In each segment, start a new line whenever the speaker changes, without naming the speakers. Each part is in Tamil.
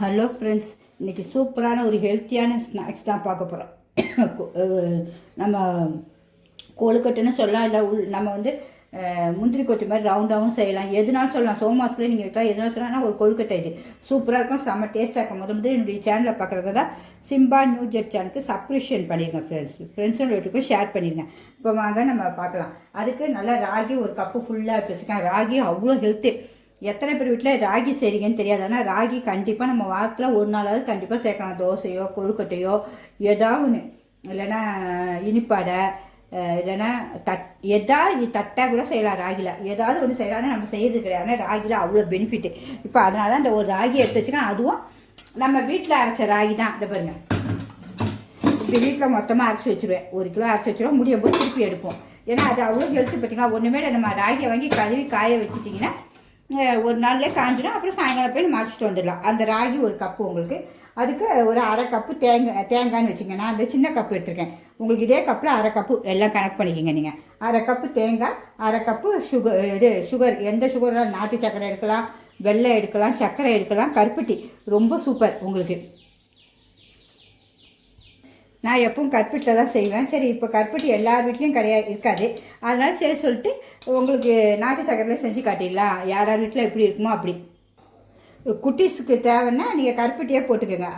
ஹலோ ஃப்ரெண்ட்ஸ், இன்றைக்கி சூப்பரான ஒரு ஹெல்த்தியான ஸ்நாக்ஸ் தான் பார்க்க போகிறோம். நம்ம கொழுக்கட்டைன்னு சொல்லலாம், இல்லை நம்ம வந்து முந்திரி கொத்து மாதிரி ரவுண்டாகவும் செய்யலாம். எதுனாலும் சொல்லலாம். சோமாஸ்லேயே நீங்கள் வைக்கலாம், எதுனாலும் சொல்லலாம். ஒரு கொழுக்கட்டை இது சூப்பராக இருக்கும், செம்ம டேஸ்ட்டாக இருக்கும். முதல் என்னுடைய சேனலில் பார்க்குறது தான் சிம்பா நியூ ஜெட் சேனலுக்கு சப்ஸ்கிரிப்ஷன் பண்ணிடுங்க ஃப்ரெண்ட்ஸோட வீட்டுக்கும் ஷேர் பண்ணிடுங்க. இப்போ வாங்க நம்ம பார்க்கலாம். அதுக்கு நல்லா ராகி ஒரு கப்பு ஃபுல்லாக எடுத்து வச்சுக்கேன். ராகி அவ்வளோ ஹெல்த்து. எத்தனை பேர் வீட்டில் ராகி செய்கிறீங்கன்னு தெரியாது. ஆனால் ராகி கண்டிப்பாக நம்ம வாரத்தில் ஒரு நாளாவது கண்டிப்பாக சேர்க்கலாம். தோசையோ கொழுக்கட்டையோ ஏதாவது ஒன்று, இல்லைன்னா இனிப்பாடை, இல்லைன்னா எதாவது தட்டை கூட செய்யலாம். ராகியில் ஏதாவது ஒன்று செய்யலாம்னு நம்ம செய்யறது கிடையாது. ஆனால் ராகியில் அவ்வளோ பெனிஃபிட்டு. இப்போ அதனால அந்த ஒரு ராகி எடுத்து வச்சுக்கேன். அதுவும் நம்ம வீட்டில் அரைச்ச ராகி தான். இதை பாருங்கள், இப்படி வீட்டில் மொத்தமாக அரைச்சி வச்சுருவேன். 1 கிலோ அரைச்சி வச்சுருவோம். முடியும் போது திருப்பி எடுப்போம். ஏன்னா அது அவ்வளோ ஹெல்த்து. பார்த்திங்கன்னா ஒன்றுமே நம்ம ராகியை வாங்கி கழுவி காய வச்சுட்டிங்கன்னா ஒரு நாள்லேயே காஞ்சிடும். அப்புறம் சாயங்காலம் போய் மறைச்சிட்டு வந்துடலாம். அந்த ராகி ஒரு கப்பு உங்களுக்கு. அதுக்கு ஒரு அரை கப்பு தேங்காய்னு வச்சுங்க. நான் அந்த சின்ன கப்பு எடுத்துருக்கேன். உங்களுக்கு இதே கப்பில் அரை கப்பு எல்லாம் கணக்கு பண்ணிக்கிங்க. நீங்கள் அரை கப்பு தேங்காய், அரை கப்பு சுகர் எந்த சுகர், நாட்டு சர்க்கரை எடுக்கலாம், வெள்ளை எடுக்கலாம், சர்க்கரை எடுக்கலாம், கருப்பட்டி ரொம்ப சூப்பர் உங்களுக்கு. நான் எப்பவும் கருப்பட்டியில் தான் செய்வேன். சரி, இப்போ கருப்பட்டி எல்லார் வீட்லேயும் இருக்காது. அதனால் சரி சொல்லிட்டு உங்களுக்கு நாட்டு சக்கரையில் செஞ்சு காட்டிடலாம். யார் வீட்டில் எப்படி இருக்குமோ அப்படி. குட்டீஸுக்கு தேவைன்னா நீங்கள் கருப்பட்டியே போட்டுக்கோங்க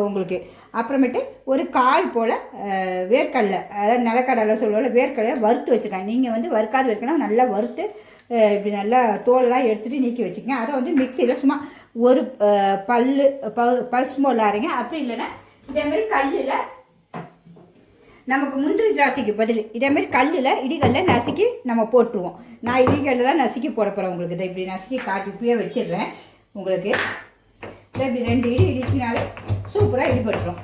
உங்களுக்கு. அப்புறமேட்டு ஒரு கால் போல் வேர்க்கடலை, அதாவது நிலக்கடலை சொல்லுவோம்ல, வேர்க்கடலை வறுத்து வச்சுருக்கேன். நீங்கள் வந்து வறுக்காது வைக்கணும். நல்லா வறுத்து இப்படி நல்லா தோலெல்லாம் எடுத்துகிட்டு நீக்கி வச்சுக்கோங்க. அதை வந்து மிக்சியில் சும்மா ஒரு பல்ஸ் மோல் அரைங்க. அப்படி இல்லைன்னா இதேமாதிரி கல்லில் நமக்கு முந்திரி திராட்சைக்கு பதில் இதேமாரி கல்லில் இடிகளில் நசுக்கி நம்ம போட்டுருவோம். நான் இடிகளில் தான் நசுக்கி போட போகிறேன் உங்களுக்கு. இதை இப்படி நசுக்கி காட்டி இப்படியே வச்சிடுறேன் உங்களுக்கு. இப்படி 2 இடி இடிச்சினாலே சூப்பராக இடிபட்டுரும்.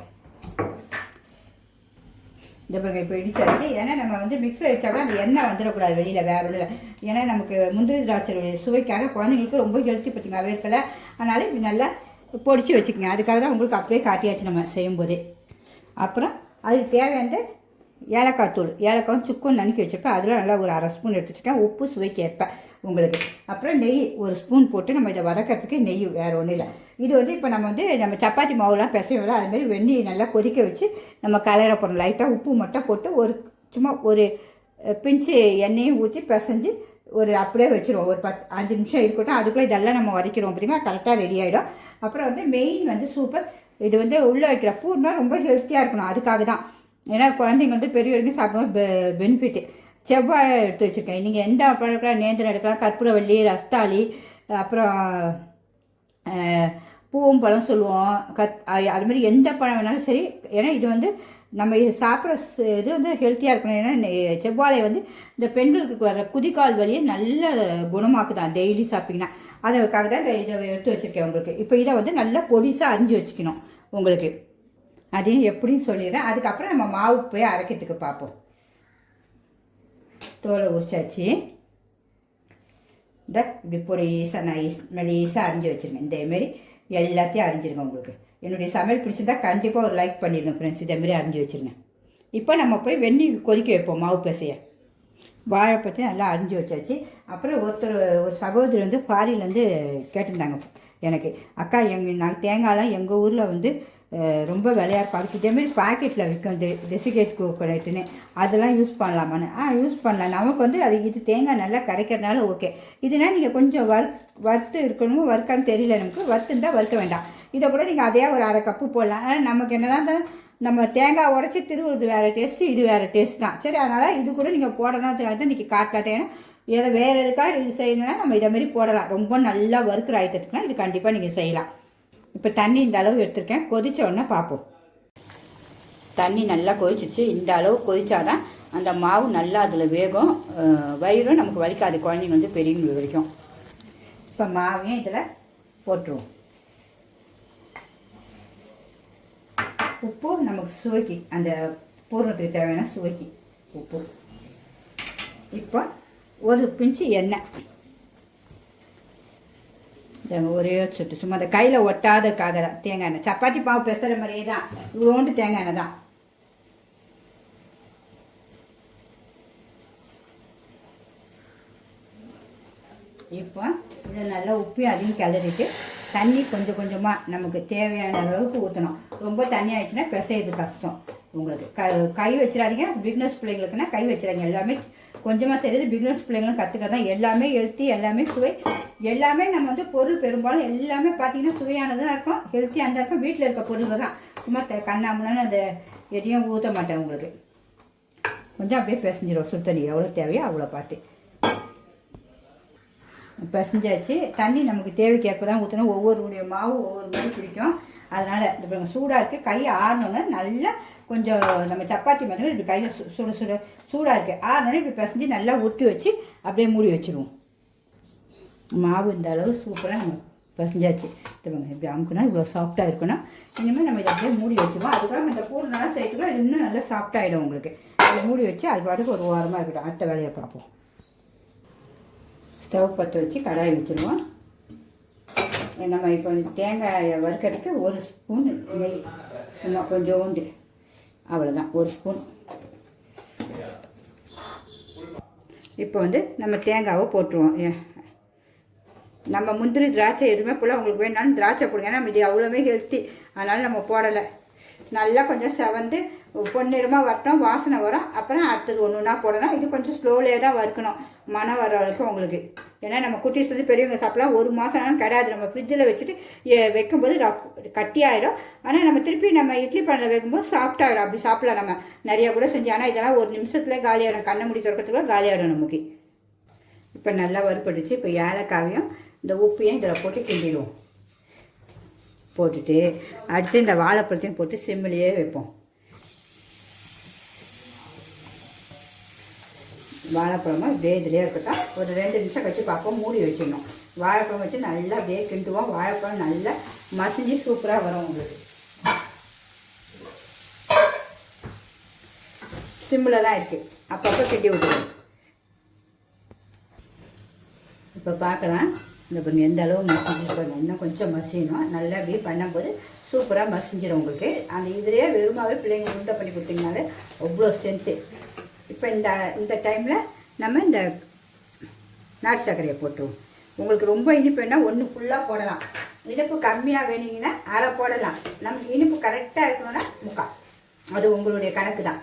இந்த பாருங்க, இப்போ இடிச்சாச்சு. ஏன்னா நம்ம வந்து மிக்ஸில் அடித்தாலும் அந்த எண்ணெய் வந்துடக்கூடாது வெளியில், வேறு ஒன்றும். ஏன்னா நமக்கு முந்திரி திராட்சையுடைய சுவைக்காக குழந்தைங்களுக்கு ரொம்ப ஹெல்த்தி பார்த்திங்களா வேர்க்கலை. அதனால் இப்படி நல்லா பொடிச்சு வச்சுக்கோங்க. அதுக்காக தான் உங்களுக்கு அப்படியே காட்டியாச்சு நம்ம செய்யும்போதே. அப்புறம் அதுக்கு தேவையான ஏலக்காய் தூள், ஏலக்காயும் சுக்கும் நறுக்கி வச்சுருப்பேன். அதில் நல்லா ஒரு அரை ஸ்பூன் எடுத்து வச்சுருக்கேன். உப்பு சுவைக்கு ஏற்பேன் உங்களுக்கு. அப்புறம் நெய் ஒரு ஸ்பூன் போட்டு நம்ம இதை வதக்கிறதுக்கு நெய், வேறு ஒன்றும் இல்லை. இது வந்து இப்போ நம்ம சப்பாத்தி மாவுலாம் பிசைவோம்ல, அதுமாரி வெந்நீர் நல்லா கொதிக்க வச்சு நம்ம கலர போகிறோம். லைட்டாக உப்பு மட்டும் போட்டு சும்மா ஒரு பிஞ்சு எண்ணெயும் ஊற்றி பிசைஞ்சு அப்படியே வச்சுருவோம். ஒரு 5 நிமிஷம் இருக்கட்டும். அதுக்குள்ளே இதெல்லாம் நம்ம வதக்கிறோம் அப்படின்னா கரெக்டாக ரெடி ஆகிடும். அப்புறம் வந்து மெயின் வந்து சூப்பர். இது வந்து உள்ளே வைக்கிற பூர்ணா ரொம்ப ஹெல்த்தியாக இருக்கணும். அதுக்காக தான். ஏன்னா குழந்தைங்க வந்து பெரியவரைக்கும் சாப்பிடும்போது பெனிஃபிட்டு. செவ்வாழை எடுத்து வச்சுருக்கேன். நீங்கள் எந்த பழம் எடுக்கலாம், நேந்திரம் எடுக்கலாம், கற்பூரவள்ளி, ரஸ்தாளி, அப்புறம் பூவம்பழம் சொல்லுவோம். அதுமாதிரி எந்த பழம் வேணாலும் சரி. ஏன்னா இது வந்து நம்ம இது சாப்பிட்ற இது வந்து ஹெல்த்தியாக இருக்கணும். ஏன்னா செவ்வாழை வந்து இந்த பெண்களுக்கு வர குதிகால் வலியை நல்ல குணமாக்குதான் டெய்லி சாப்பிட்டிங்கன்னா. அதுக்காக தான் இதை எடுத்து வச்சுருக்கேன் உங்களுக்கு. இப்போ இதை வந்து நல்லா பொடிசாக அரிஞ்சு வச்சுக்கணும் உங்களுக்கு. அதையும் எப்படின்னு சொல்லிடுறேன். அதுக்கப்புறம் நம்ம மாவு போய் அரைக்கிறதுக்கு பார்ப்போம். தோலை உரிச்சாச்சு. இப்படி பொடிசாக மெலிசாக அரிஞ்சு வச்சுருங்க. இதேமாரி எல்லாத்தையும் அரிஞ்சிருங்க உங்களுக்கு. என்னுடைய சமையல் பிடிச்சிருந்தா கண்டிப்பாக ஒரு லைக் பண்ணிடுங்க ஃப்ரெண்ட்ஸ். இதேமாரி அரிஞ்சு வச்சுருங்க. இப்போ நம்ம போய் வெந்நீர் கொதிக்க வைப்போம் மாவு பசையை. வாழைப்பற்றி நல்லா அரிஞ்சு வச்சாச்சு. அப்புறம் ஒரு சகோதரி வந்து ஃபாரின்லேருந்து கேட்டிருந்தாங்க எனக்கு, அக்கா நாங்கள் தேங்காயெலாம் எங்கள் ஊரில் வந்து ரொம்ப விலையாக இருக்கும். அதுக்கு இதேமாரி பாக்கெட்டில் விற்கும் டெசிகேட் கோகோனட்டுன்னு, அதெல்லாம் யூஸ் பண்ணலாமான்னு. யூஸ் பண்ணலாம். நமக்கு வந்து இது தேங்காய் நல்லா கிடைக்கிறதுனால ஓகே. இதுனா நீங்கள் கொஞ்சம் வறுத்து இருக்கணும். வறுக்கான்னு தெரியல நமக்கு. வறுத்துருந்தால் வறுக்க வேண்டாம். இதை கூட நீங்கள் அதே ஒரு அரை கப்பு போடலாம். ஆனால் நமக்கு என்ன தான் நம்ம தேங்காய் உடச்சி திருவுறது வேறு டேஸ்ட்டு, இது வேறு டேஸ்ட் தான். சரி, அதனால் இது கூட நீங்கள் போடலாம் தான் இன்றைக்கி காட்டாட்டேன். ஏன்னா வேறு எதுக்காக இது செய்யணுன்னா நம்ம இதைமாரி போடலாம். ரொம்ப நல்லா வறுக்கிற ஐட்டத்துக்குனா இது கண்டிப்பாக நீங்கள் செய்யலாம். இப்போ தண்ணி இந்த அளவு எடுத்துருக்கேன். கொதித்த உடனே பார்ப்போம். தண்ணி நல்லா கொதிச்சிச்சு. இந்த அளவு கொதிச்சாதான் அந்த மாவு நல்லா அதில் வேகும். வயிறும் நமக்கு வலிக்காது, குழந்தைங்க வந்து பெரியவங்களுக்கு வரைக்கும். இப்போ மாவையும் இதில் போட்டுருவோம். உப்பு நமக்கு சுவைக்கு, அந்த பூர்ணத்துக்கு தேவையான சுவைக்கு உப்பு. இப்போ ஒரு பிஞ்சு எண்ணெய், ஒரே சொட்டு சும்மா அந்த கையில் ஒட்டாததுக்காக தான். தேங்காய் எண்ணெய் சப்பாத்தி மாவு பெசுகிற மாதிரியே தான். இவ்வளோண்டு தேங்காய் எண்ணெய் தான். இப்போ இதை நல்லா உப்பி அதையும் கிளறிட்டு தண்ணி கொஞ்சம் கொஞ்சமாக நமக்கு தேவையான அளவுக்கு ஊற்றணும். ரொம்ப தண்ணி ஆயிடுச்சுன்னா பிசைறது கஷ்டம் உங்களுக்கு. கை வச்சிடாதீங்க. பிக்னஸ் பிள்ளைங்களுக்குன்னா கை வச்சிடாதீங்க. எல்லாமே கொஞ்சமாக செய்கிறது பிக்னஸ் பிள்ளைங்களும் கற்றுக்கிறது தான். எல்லாமே ஹெல்த்தி, எல்லாமே சுவை, எல்லாமே நம்ம வந்து பொருள் பெரும்பாலும் எல்லாமே பார்த்திங்கன்னா சுவையானதாக இருக்கும், ஹெல்த்தியாக இருந்தால் இருக்கும். வீட்டில் இருக்க பொருள் தான். சும்மா கண்ணாமூலன்னு அந்த எதையும் ஊற்ற மாட்டேன் உங்களுக்கு. கொஞ்சம் அப்படியே பிசைஞ்சிடும். சுடு தண்ணி எவ்வளோ தேவையோ அவ்வளோ பார்த்து பிசைஞ்சாச்சு. தண்ணி நமக்கு தேவைக்கேற்ப தான் ஊற்றணும். ஒவ்வொருடைய மாவு ஒவ்வொரு மாதிரி பிடிக்கும். அதனால் இப்போ சூடாக இருக்குது. கை ஆறணுன்னு நல்லா கொஞ்சம் நம்ம சப்பாத்தி மாதிரி இப்படி கையில் சூடாக இருக்குது. ஆறினோடனே இப்படி பிசைஞ்சு நல்லா ஒட்டி வச்சு அப்படியே மூடி வச்சுருவோம். மாவு இந்த அளவு சூப்பராக நம்ம பிசைஞ்சாச்சு. இப்படி அமுக்குனா இவ்வளோ சாஃப்டாக இருக்கணும். இனிமேல் நம்ம இதை அப்படியே மூடி வச்சுருவோம். அதுக்கப்புறம் இந்த பூர்ணெல்லாம் சேர்த்துக்கலாம். இது இன்னும் நல்லா சாஃப்டாகிடும் உங்களுக்கு. அதை மூடி வச்சு அது பாட்டுக்கு ஒரு வாரமாக இருக்கட்டும். அடுத்த வேலையை பார்ப்போம். ஸ்டவ் பற்ற வச்சு கடாய் வச்சுருவோம். நம்ம இப்போ தேங்காய் வறுக்கிறதுக்கு 1 ஸ்பூன் நெய், சும்மா கொஞ்சோண்டு, அவ்வளோதான், 1 ஸ்பூன். இப்போ நம்ம தேங்காவை போட்டுருவோம். நம்ம முந்திரி திராட்சை எதுவுமே போல் உங்களுக்கு வேணாலும் திராட்சை போடுங்க. ஏன்னா இது அவ்வளோவே ஹெல்த்தி, அதனால் நம்ம போடலை. நல்லா கொஞ்சம் செவந்து பொன்னிறமாக வரட்டும், வாசனை வரும். அப்புறம் அடுத்தது ஒன்று ஒன்றா போடணும். இது கொஞ்சம் ஸ்லோவிலே தான் வறுக்கணும், மனம் வர வரைக்கும் உங்களுக்கு. ஏன்னா நம்ம குட்டீஸ்லேருந்து பெரியவங்க சாப்பிடலாம். 1 மாதம் ஆனாலும் கிடையாது. நம்ம ஃப்ரிட்ஜில் வச்சுட்டு வைக்கும்போது கட்டியாயிடும். ஆனால் நம்ம திருப்பி நம்ம இட்லி பானையில் வைக்கும்போது சாஃப்டாகிடும். அப்படி சாப்பிடலாம் நம்ம நிறையா கூட செஞ்சு. ஆனால் இதெல்லாம் 1 நிமிஷத்துலேயே காலியாகிடும். கண்ணை முடி திறக்கிறதுக்குள்ள காலியாகிடும் நமக்கு. இப்போ நல்லா வறுப்படிச்சு. இப்போ ஏலக்காவையும் இந்த உப்பையும் இதில் போட்டு கிண்டிடுவோம். போட்டுட்டு அடுத்து இந்த வாழைப்பழத்தையும் போட்டு சிம்மிலேயே வைப்போம். வாழைப்பழமும் அப்படியே இதிலே இருக்கட்டும். ஒரு 2 நிமிஷம் கழிச்சு பார்ப்போம். மூடி வச்சிடணும். வாழைப்பழம் வச்சு நல்லா அப்படியே கிண்டுவோம். வாழைப்பழம் நல்லா மசிஞ்சு சூப்பராக வரும் உங்களுக்கு. சிம்மில் தான் இருக்குது. அப்பப்போ கிண்டி விட்டுருவோம். இப்போ பார்க்கலாம். இந்த பாருங்க எந்த அளவு மசிஞ்சிருப்பாங்க. இன்னும் கொஞ்சம் மசியணும். நல்லா அப்படியே பண்ணும்போது சூப்பராக மசிஞ்சிடும் உங்களுக்கு. அந்த இதிலே வெறுமாவே பிள்ளைங்க உருண்டை பண்ணி கொடுத்தீங்கனாலே அவ்வளோ ஸ்ட்ரென்த்து. இப்போ இந்த டைமில் நம்ம இந்த நாட்டு சர்க்கரையை போட்டுருவோம். உங்களுக்கு ரொம்ப இனிப்பு வேணால் 1 ஃபுல்லாக போடலாம். இனிப்பு கம்மியாக வேணுங்கன்னா அரை போடலாம். நமக்கு இனிப்பு கரெக்டாக இருக்கணும்னா 3/4. அது உங்களுடைய கணக்கு தான்.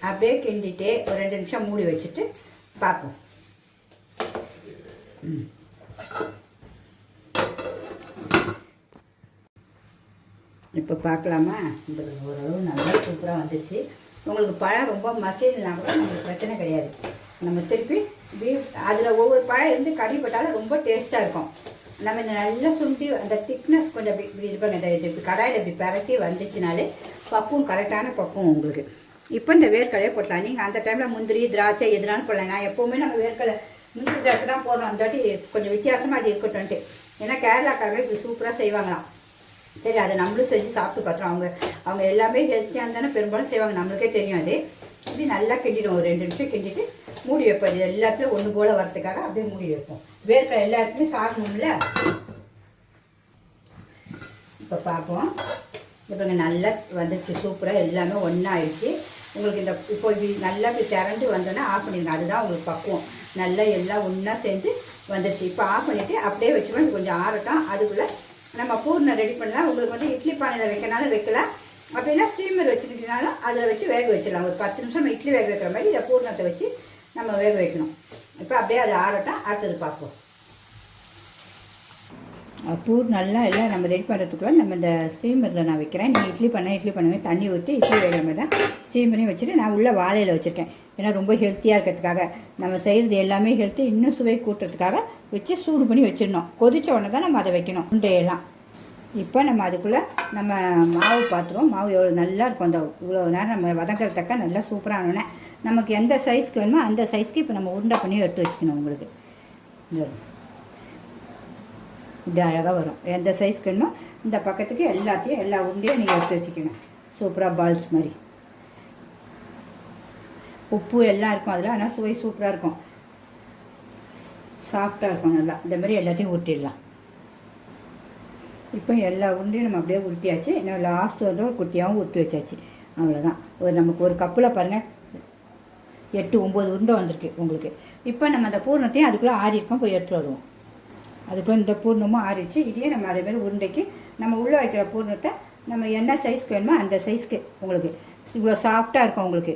அப்படியே கிண்டிட்டு ஒரு 2 நிமிஷம் மூடி வச்சுட்டு பார்ப்போம். இப்போ பார்க்கலாமா? இந்த ஓரளவு நல்லா சூப்பராக வந்துச்சு. உங்களுக்கு பழம் ரொம்ப மசினா கூட நம்மளுக்கு பிரச்சனை கிடையாது. நம்ம திருப்பி அதில் ஒவ்வொரு பழம் இருந்து கடிப்பட்டாலும் ரொம்ப டேஸ்ட்டாக இருக்கும். நம்ம இந்த நல்லா சுண்டி அந்த திக்னஸ் கொஞ்சம் இப்படி இருப்பாங்க. இந்த இப்படி கடாயில் இப்படி பரட்டி வந்துச்சுனாலே பக்குவம், கரெக்டான பக்குவம் உங்களுக்கு. இப்போ இந்த வேர்க்கடலையை போட்டலாம். நீங்கள் அந்த டைமில் முந்திரி திராட்சை எதுனாலும் போடலாம். நான் எப்போவுமே நம்ம வேர்க்கடலை முந்திரி திராட்சை தான் போடுறோம். அந்த வாட்டி கொஞ்சம் வித்தியாசமாக அது இருக்கட்டும்ன்ட்டு. ஏன்னா கேரளாக்காரங்க இப்படி சூப்பராக செய்வாங்களாம். சரி, அதை நம்மளும் செஞ்சு சாப்பிட்டு பார்த்துறோம். அவங்க எல்லாமே ஹெல்த்தியாக இருந்தானே பெரும்பாலும் செய்வாங்க. நம்மளுக்கே தெரியும். அது இப்படி நல்லா கிண்டிடும். ஒரு 2 நிமிஷம் கிண்டிட்டு மூடி வைப்போம். இது எல்லாத்துலையும் ஒன்று போல் வரத்துக்காக அப்படியே மூடி வைப்போம். வேர்க்கடலை எல்லா இடத்துலையும் சாகணும்ல. இப்போ பார்ப்போம். இப்போ நல்லா வந்துடுச்சு. சூப்பராக எல்லாமே ஒன்றா ஆயிடுச்சு. உங்களுக்கு இந்த இப்போ இப்படி நல்லா இப்படி திரண்டு வந்தோன்னா ஆஃப் பண்ணிடுங்க. அதுதான் உங்களுக்கு பக்குவம். நல்லா எல்லாம் ஒன்றா சேர்ந்து வந்துடுச்சு. இப்போ ஆஃப் பண்ணிவிட்டு அப்படியே வச்சுக்கணும். கொஞ்சம் ஆறட்டும். அதுக்குள்ளே நம்ம பூர்ணம் ரெடி பண்ணலாம். உங்களுக்கு இட்லி பானையில் வைக்கனாலும் வைக்கலாம். அப்படின்னா ஸ்டீமர் வச்சுக்கிட்டனாலும் அதில் வச்சு வேக வச்சிடலாம். ஒரு 10 நிமிஷம் நம்ம இட்லி வேக வைக்கிற மாதிரி இதை பூர்ணத்தை வச்சு நம்ம வேக வைக்கணும். இப்போ அப்படியே அது ஆறட்டும். அடுத்தது பார்ப்போம். பூர் நல்லா எல்லாம் நம்ம ரெடி பண்ணுறதுக்குள்ள நம்ம இந்த ஸ்டீமரில் நான் வைக்கிறேன். நீங்கள் இட்லி பண்ணுவேன் தண்ணி ஊற்றி இட்லி வேகிற மாதிரி தான் ஸ்டீமரையும் வச்சுட்டு நான் உள்ள வாழையில் வச்சுருக்கேன். ஏன்னா ரொம்ப ஹெல்த்தியாக இருக்கிறதுக்காக நம்ம செய்கிறது எல்லாமே ஹெல்த்தி. இன்னும் சுவை கூட்டுறதுக்காக வச்சு சூடு பண்ணி வச்சிடணும். கொதித்த உடனே தான் நம்ம அதை வைக்கணும் உண்டையெல்லாம். இப்போ நம்ம அதுக்குள்ளே நம்ம மாவு பார்த்துருவோம். மாவு எவ்வளோ நல்லா இருக்கும். அந்த இவ்வளோ நேரம் நம்ம வதங்கிறதுக்காக நல்லா சூப்பராக ஆனோடனே நமக்கு எந்த சைஸ்க்கு வேணுமோ அந்த சைஸ்க்கு இப்போ நம்ம உருண்டை பண்ணி எடுத்து வச்சுக்கணும். உங்களுக்கு இப்படி அழகாக வரும். எந்த சைஸ்க்கு வேணுமோ இந்த பக்கத்துக்கு எல்லா உருண்டையும் நீங்கள் எடுத்து வச்சுக்கணும். சூப்பராக பால்ஸ் மாதிரி உப்பு எல்லாம் இருக்கும் அதில். ஆனால் சுவை சூப்பராக இருக்கும். சாஃப்டாக இருக்கும். நல்லா இந்த மாதிரி எல்லாத்தையும் ஊற்றிடலாம். இப்போ எல்லா உருண்டையும் நம்ம அப்படியே உருட்டியாச்சு. இன்னும் லாஸ்ட் ஒரு குட்டியாகவும் உருட்டி வச்சாச்சு. அவ்வளோதான். நமக்கு ஒரு கப்பில் பாருங்கள் 8-9 உருண்டை வந்திருக்கு உங்களுக்கு. இப்போ நம்ம அந்த பூர்ணத்தையும் அதுக்குள்ளே ஆறி இருக்கோம். போய் எடுத்துகிட்டு வருவோம். அதுக்குள்ளே இந்த பூர்ணமும் ஆறிச்சு. இதையே நம்ம அதேமாதிரி உருண்டைக்கு நம்ம உள்ளே வைக்கிற பூர்ணத்தை நம்ம என்ன சைஸ்க்கு வேணுமோ அந்த சைஸ்க்கு உங்களுக்கு இவ்வளோ சாஃப்டாக இருக்கும் உங்களுக்கு.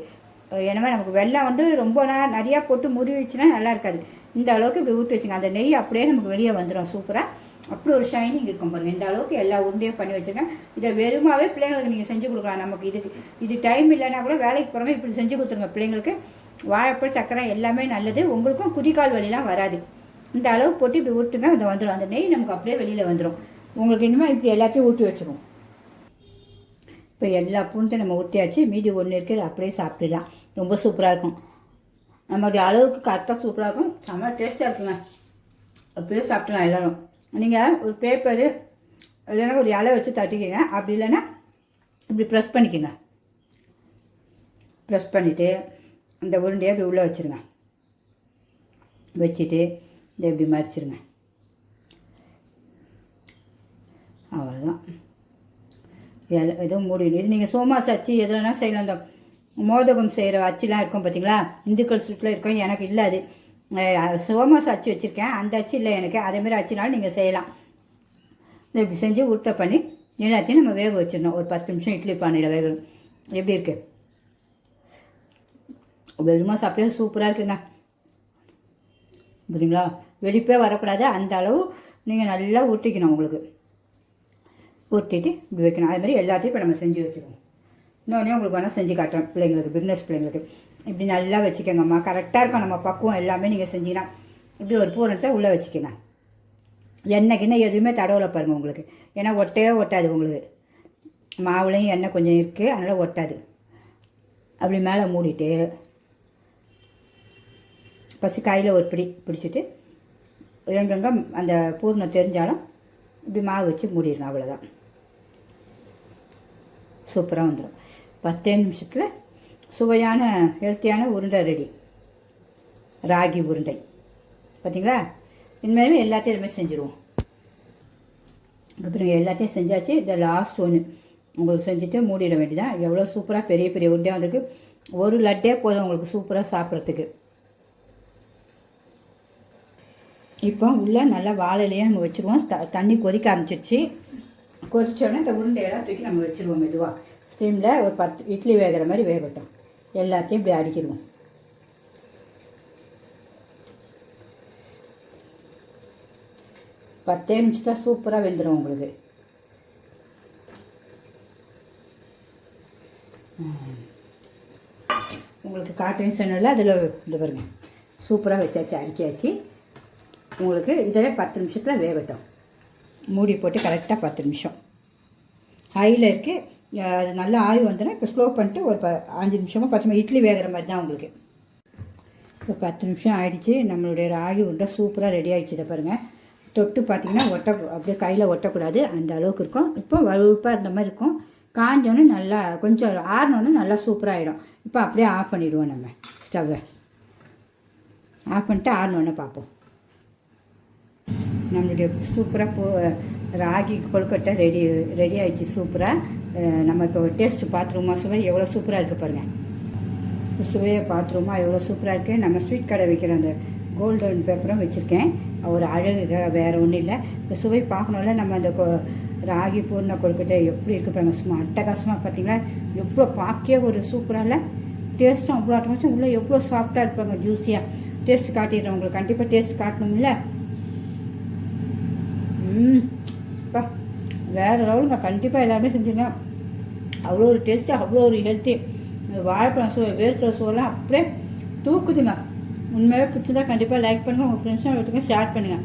எனவே நமக்கு வெல்லம் வந்து ரொம்ப நிறையா போட்டு முறிவிச்சுன்னா நல்லா இருக்காது. இந்த அளவுக்கு இப்படி ஊற்றி வச்சுங்க. அந்த நெய் அப்படியே நமக்கு வெளியே வந்துடும் சூப்பராக. அப்படி ஒரு ஷைனிங் இருக்கும் பாருங்கள். இந்த அளவுக்கு எல்லா உருண்டையும் பண்ணி வச்சுருக்கேன். இதை வெறுமாவே பிள்ளைங்களுக்கு நீங்கள் செஞ்சு கொடுக்கலாம். நமக்கு இது டைம் இல்லைன்னா கூட வேலைக்கு போகிறவங்க இப்படி செஞ்சு கொடுத்துருங்க பிள்ளைங்களுக்கு. வாழைப்பழம் சக்கரை எல்லாமே நல்லது. உங்களுக்கும் குதிக்கால் வலிலாம் வராது. இந்த அளவு போட்டு இப்படி ஊற்றுங்க, அதை வந்துடும். அந்த நெய் நமக்கு அப்படியே வெளியில் வந்துடும். உங்களுக்கு இனிமேல் இப்படி எல்லாத்தையும் ஊற்றி வச்சுருவோம். இப்போ எல்லா பூண்டையும் நம்ம ஊற்றியாச்சு. மீதி ஒன்று இருக்குது, அப்படியே சாப்பிடலாம். ரொம்ப சூப்பராக இருக்கும். நம்மளுடைய அளவுக்கு கரெக்டாக சூப்பராக இருக்கும். செம்ம டேஸ்ட்டாக இருக்குங்க. அப்படியே சாப்பிடலாம் எல்லோரும். நீங்கள் ஒரு பேப்பரு இல்லைன்னா ஒரு இலை வச்சு தட்டிக்கங்க. அப்படி இல்லைன்னா இப்படி ப்ரெஸ் பண்ணிக்கோங்க. ப்ரெஸ் பண்ணிவிட்டு இந்த உருண்டையை இப்படி உள்ளே வச்சுருங்க. வச்சுட்டு இதை இப்படி மறிச்சிருங்க. அவ்வளோதான். எதுவும் மூடிடும். இது நீங்கள் சோமாஸ் அச்சு எதுலனா செய்யலாம். அந்த மோதகம் செய்கிற அச்சுலாம் இருக்கும் பார்த்தீங்களா, இந்துக்கள் ஸ்வீட்டில் இருக்கும். எனக்கு இல்லை, அது சோமாஸ் அச்சு வச்சுருக்கேன். அந்த அச்சு இல்லை எனக்கு. அதேமாதிரி அச்சுனாலும் நீங்கள் செய்யலாம். இதை இப்படி செஞ்சு உருட்டை பண்ணி எல்லாத்தையும் நம்ம வேக வச்சிடணும். ஒரு 10 நிமிஷம் இட்லி பானையில் வேகணும். எப்படி இருக்குது? வெறுமா சாப்பிட்டே சூப்பராக இருக்குங்க. புரியுங்களா? வெடிப்பே வரக்கூடாது. அந்த அளவு நீங்கள் நல்லா ஊற்றிக்கணும். உங்களுக்கு ஊற்றிட்டு இப்படி வைக்கணும். அதுமாதிரி எல்லாத்தையும் இப்போ நம்ம செஞ்சு வச்சுக்கோங்க. இன்னொன்னே உங்களுக்கு வேணால் செஞ்சு காட்டுறேன் பிள்ளைங்களுக்கு, பிக்னஸ் பிள்ளைங்களுக்கு. இப்படி நல்லா வச்சுக்கோங்கம்மா. கரெக்டாக இருக்கும் நம்ம பக்குவம் எல்லாமே. நீங்கள் செஞ்சீங்கன்னா இப்படி ஒரு பூரணத்தை உள்ளே வச்சுக்கோங்க. எண்ணெய்க்குன்னா எதுவுமே தடவலை பாருங்கள் உங்களுக்கு. ஏன்னா ஒட்டையே ஒட்டாது உங்களுக்கு. மாவுலையும் எண்ணெய் கொஞ்சம் இருக்குது, அதனால் ஒட்டாது. அப்படி மேலே மூடிட்டு ஃபஸ்ட்டு கையில் ஒரு பிடி பிடிச்சிட்டு எங்கெங்கே அந்த பூர்ணம் தெரிஞ்சாலும் இப்படி மாவு வச்சு மூடிடுங்க. அவ்வளோதான். சூப்பராக வந்துடும். 10 நிமிஷத்தில் சுவையான ஹெல்த்தியான உருண்டை ரெடி. ராகி உருண்டை பார்த்தீங்களா? இனிமேல் எல்லாத்தையும் இதுமாதிரி செஞ்சுருவோம். அப்புறம் எல்லாத்தையும் செஞ்சாச்சு. இந்த லாஸ்ட் ஒன்று உங்களுக்கு செஞ்சுட்டு மூடிட வேண்டியதான். எவ்வளோ சூப்பராக பெரிய பெரிய உருண்டையாக வந்திருக்கு. ஒரு லட்டே போதும் உங்களுக்கு சூப்பராக சாப்பிட்றதுக்கு. இப்போ உள்ளே நல்லா வாழையிலேயே நம்ம வச்சுருவோம். தண்ணி கொதிக்க ஆரம்பிச்சிருச்சு. கொதிச்சோடனே இந்த உருண்டையெல்லாம் தூக்கி நம்ம வச்சுருவோம் மெதுவாக. ஸ்டீமில் ஒரு 10 இட்லி வேகிற மாதிரி வேகட்டும். எல்லாத்தையும் இப்படி அடிக்கிடுவோம். பத்தே நிமிஷத்தில் சூப்பராக வெந்துடும் உங்களுக்கு. உங்களுக்கு காட்டன் சொன்னல அதில் இது பாருங்க, சூப்பராக வச்சாச்சு, அடிக்காச்சு. உங்களுக்கு இதில் 10 நிமிஷத்தில் வேகட்டும். மூடி போட்டு கரெக்டாக 10 நிமிஷம் ஹையில் இருக்குது. அது நல்லா ஆய் வந்துடும். இப்போ ஸ்லோ பண்ணிட்டு ஒரு 5 நிமிஷமாக 10 நிமிஷம் இட்லி வேகிற மாதிரி தான் உங்களுக்கு. இப்போ 10 நிமிஷம் ஆகிடுச்சு. நம்மளுடைய ராகி உருண்டை சூப்பராக ரெடி ஆகிடுச்சு. இதை பாருங்கள், தொட்டு பார்த்திங்கன்னா அப்படியே கையில் ஒட்டக்கூடாது, அந்த அளவுக்கு இருக்கும். இப்போ வலுப்பாக இருந்த மாதிரி இருக்கும். காஞ்சோன்னே நல்லா கொஞ்சம் ஆறினோன்னே நல்லா சூப்பராகிடும். இப்போ அப்படியே ஆஃப் பண்ணிவிடுவோம். நம்ம ஸ்டவ்வை ஆஃப் பண்ணிட்டு ஆறினோன்னே பார்ப்போம். நம்மளுடைய சூப்பராக ராகி கொழுக்கட்டை ரெடி ஆகிடுச்சு சூப்பராக. நம்ம இப்போ டேஸ்ட்டு பார்த்துருவோமா? சுவை எவ்வளோ சூப்பராக இருக்குது பாருங்கள். சுவையை பார்த்துருவோமா எவ்வளோ சூப்பராக இருக்குது. நம்ம ஸ்வீட் கடை வைக்கிற அந்த கோல்டன் பேப்பரும் வச்சுருக்கேன். ஒரு அழகு வேறு ஒன்றும் இல்லை. இப்போ சுவை பார்க்கணும்ல. நம்ம அந்த ராகி பூர்ண கொழுக்கட்டை எப்படி இருக்குது பாருங்கள். சும்மா அட்டகாசமாக பார்த்தீங்களா? எவ்வளோ பார்க்கவே ஒரு சூப்பராக இல்லை. டேஸ்ட்டும் அவ்வளோ அட்டகாசம். உள்ளே எவ்வளோ சாஃப்டாக இருப்பாங்க, ஜூஸியாக. டேஸ்ட் காட்டிடுறேன் உங்களுக்கு. கண்டிப்பாக டேஸ்ட் காட்டணும்ல. அப்பா வேறு லெவலுங்க. கண்டிப்பாக எல்லாருமே செஞ்சுங்க. அவ்வளோ ஒரு டேஸ்ட்டு, அவ்வளோ ஒரு ஹெல்த்தி. வாழைப்பழம் சுவை, வேர்க்கடலை சுவைலாம் அப்படியே தூக்குதுங்க. உண்மையாகவே பிடிச்சதா கண்டிப்பாக லைக் பண்ணுங்கள். உங்கள் ஃப்ரெண்ட்ஸும் எடுத்துங்க, ஷேர் பண்ணுங்கள்.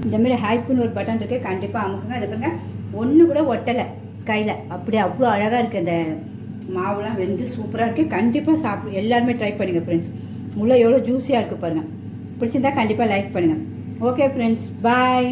இந்தமாரி ஹைப்புன்னு ஒரு பட்டன் இருக்குது, கண்டிப்பாக அமுக்குங்க. அது பாருங்க, ஒன்று கூட ஒட்டலை கையில். அப்படியே அவ்வளோ அழகாக இருக்குது. அந்த மாவுலாம் வெந்து சூப்பராக இருக்குது. கண்டிப்பாக எல்லாருமே ட்ரை பண்ணுங்கள் ஃப்ரெண்ட்ஸ். உள்ளே எவ்வளோ ஜூஸியாக இருக்குது பாருங்கள். பிடிச்சிருந்தா கண்டிப்பாக லைக் பண்ணுங்கள். ஓகே ஃப்ரெண்ட்ஸ், பாய்.